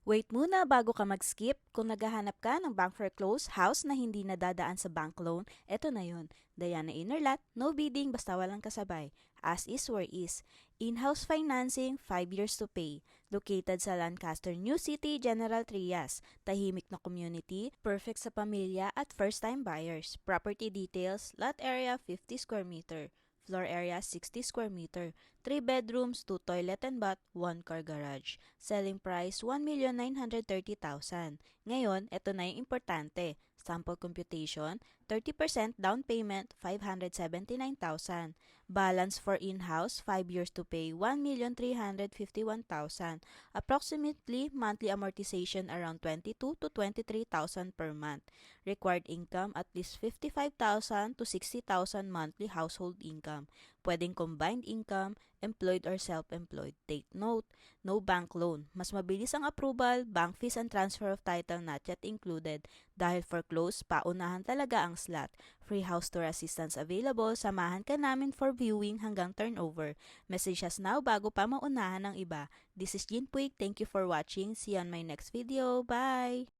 Wait muna bago ka mag-skip. Kung naghahanap ka ng bank foreclosed house na hindi nadadaan sa bank loan, eto na yun. Diana Innerlat, no bidding basta walang kasabay. As is where is. In-house financing, 5 years to pay. Located sa Lancaster, New City, General Trias. Tahimik na community, perfect sa pamilya at first-time buyers. Property details, lot area 50 square meter. Floor area 60 square meter. 3 bedrooms, 2 toilet and bath, 1 car garage. Selling price 1,930,000. Ngayon, ito na yung importante. Sample computation, 30% down payment, 579,000. Balance for in-house, 5 years to pay, 1,351,000. Approximately monthly amortization around 22 to 23,000 per month. Required income at least 55,000 to 60,000 monthly household income. Pwedeng combined income, employed or self-employed. Take note, no bank loan. Mas mabilis ang approval, bank fees and transfer of title not yet included. Dahil foreclosed, paunahan talaga ang slot. Free house tour assistance available. Samahan ka namin for viewing hanggang turnover. Message us now bago pa maunahan ng iba. This is Jean Puig. Thank you for watching. See you on my next video. Bye!